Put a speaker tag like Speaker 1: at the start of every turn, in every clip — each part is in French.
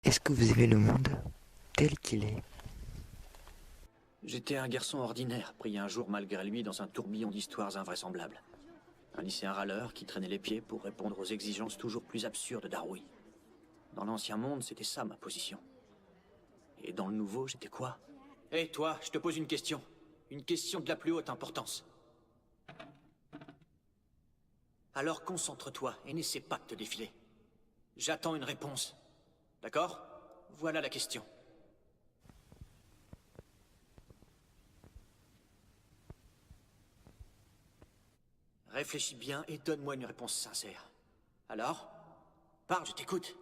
Speaker 1: Est-ce que vous aimez le monde tel qu'il est?
Speaker 2: J'étais un garçon ordinaire, pris un jour malgré lui dans un tourbillon d'histoires invraisemblables. Un lycéen râleur qui traînait les pieds pour répondre aux exigences toujours plus absurdes d'Haroui. Dans l'ancien monde, c'était ça ma position. Et dans le nouveau, j'étais quoi? Hé, toi, je te pose une question. Une question de la plus haute importance. Alors concentre-toi et n'essaie pas de te défiler. J'attends une réponse. D'accord? Voilà la question. Réfléchis bien et donne-moi une réponse sincère. Alors? Parle, je t'écoute.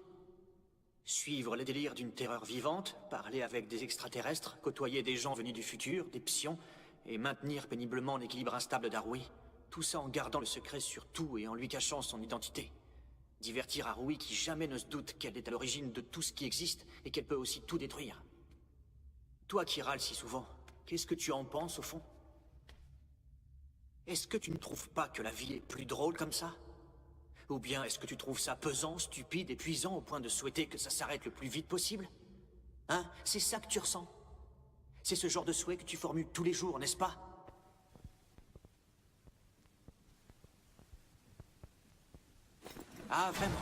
Speaker 2: Suivre les délires d'une terreur vivante, parler avec des extraterrestres, côtoyer des gens venus du futur, des psions, et maintenir péniblement l'équilibre instable d'Haroui. Tout ça en gardant le secret sur tout et en lui cachant son identité. Divertir Haroui qui jamais ne se doute qu'elle est à l'origine de tout ce qui existe et qu'elle peut aussi tout détruire. Toi qui râles si souvent, qu'est-ce que tu en penses au fond? Est-ce que tu ne trouves pas que la vie est plus drôle comme ça? Ou bien est-ce que tu trouves ça pesant, stupide, épuisant au point de souhaiter que ça s'arrête le plus vite possible? Hein? C'est ça que tu ressens? C'est ce genre de souhait que tu formules tous les jours, n'est-ce pas? Ah, vraiment?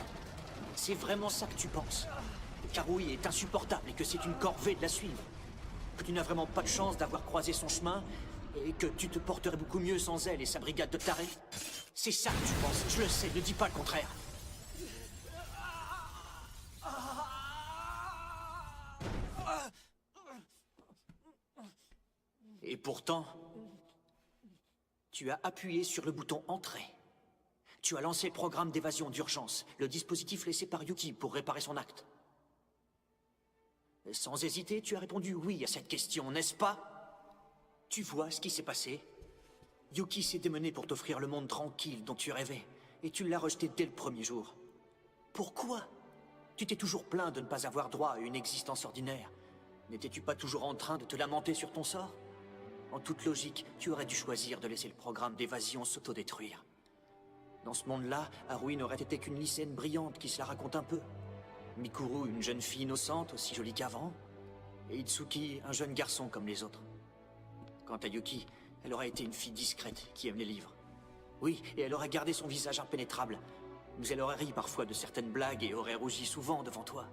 Speaker 2: C'est vraiment ça que tu penses? Qu'Haroui est insupportable et que c'est une corvée de la suivre? Que tu n'as vraiment pas de chance d'avoir croisé son chemin et que tu te porterais beaucoup mieux sans elle et sa brigade de tarés? C'est ça que tu penses, je le sais, ne dis pas le contraire. Et pourtant, tu as appuyé sur le bouton Entrée. Tu as lancé le programme d'évasion d'urgence, le dispositif laissé par Yuki pour réparer son acte. Sans hésiter, tu as répondu oui à cette question, n'est-ce pas? Tu vois ce qui s'est passé? Yuki s'est démené pour t'offrir le monde tranquille dont tu rêvais, et tu l'as rejeté dès le premier jour. Pourquoi? Tu t'es toujours plaint de ne pas avoir droit à une existence ordinaire. N'étais-tu pas toujours en train de te lamenter sur ton sort? En toute logique, tu aurais dû choisir de laisser le programme d'évasion s'autodétruire. Dans ce monde-là, Haroui n'aurait été qu'une lycéenne brillante qui se la raconte un peu. Mikuru, une jeune fille innocente, aussi jolie qu'avant. Et Itsuki, un jeune garçon comme les autres. Quant à Yuki, elle aurait été une fille discrète qui aime les livres. Oui, et elle aurait gardé son visage impénétrable. Mais elle aurait ri parfois de certaines blagues et aurait rougi souvent devant toi.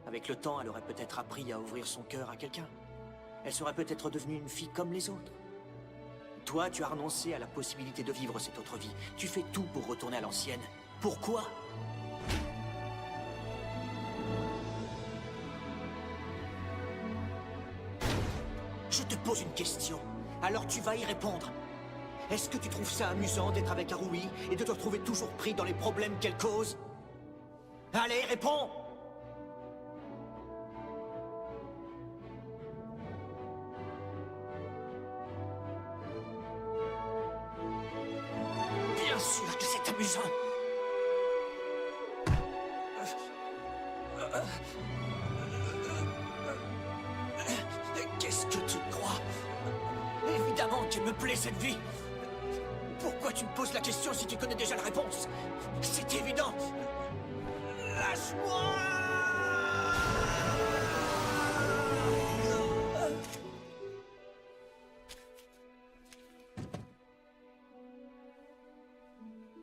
Speaker 2: Avec le temps, elle aurait peut-être appris à ouvrir son cœur à quelqu'un. Elle serait peut-être devenue une fille comme les autres. Toi, tu as renoncé à la possibilité de vivre cette autre vie. Tu fais tout pour retourner à l'ancienne. Pourquoi? Je te pose une question. Alors tu vas y répondre. Est-ce que tu trouves ça amusant d'être avec Haroui et de te retrouver toujours pris dans les problèmes qu'elle cause? Allez, réponds! Bien sûr que c'est amusant. Qu'est-ce que tu crois? Évidemment qu'il me plaît cette vie. Pourquoi tu me poses la question si tu connais déjà la réponse? C'est évident. Lâche-moi!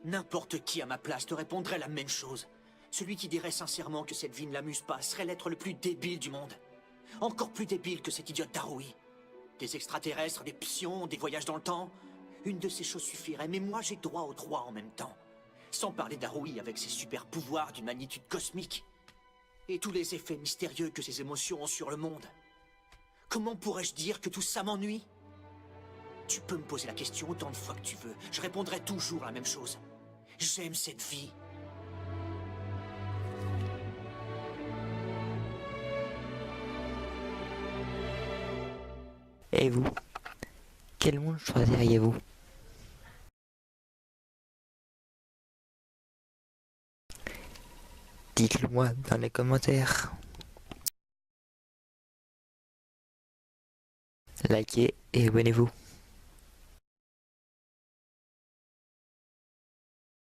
Speaker 2: N'importe qui à ma place te répondrait la même chose. Celui qui dirait sincèrement que cette vie ne l'amuse pas serait l'être le plus débile du monde. Encore plus débile que cet idiote d'Haroui. Des extraterrestres, des psions, des voyages dans le temps. Une de ces choses suffirait, mais moi j'ai droit aux trois en même temps. Sans parler d'Haroui avec ses super pouvoirs d'une magnitude cosmique. Et tous les effets mystérieux que ses émotions ont sur le monde. Comment pourrais-je dire que tout ça m'ennuie? Tu peux me poser la question autant de fois que tu veux. Je répondrai toujours la même chose. J'aime cette vie.
Speaker 1: Et vous? Quel monde choisiriez-vous? Dites-le moi dans les commentaires. Likez et abonnez-vous.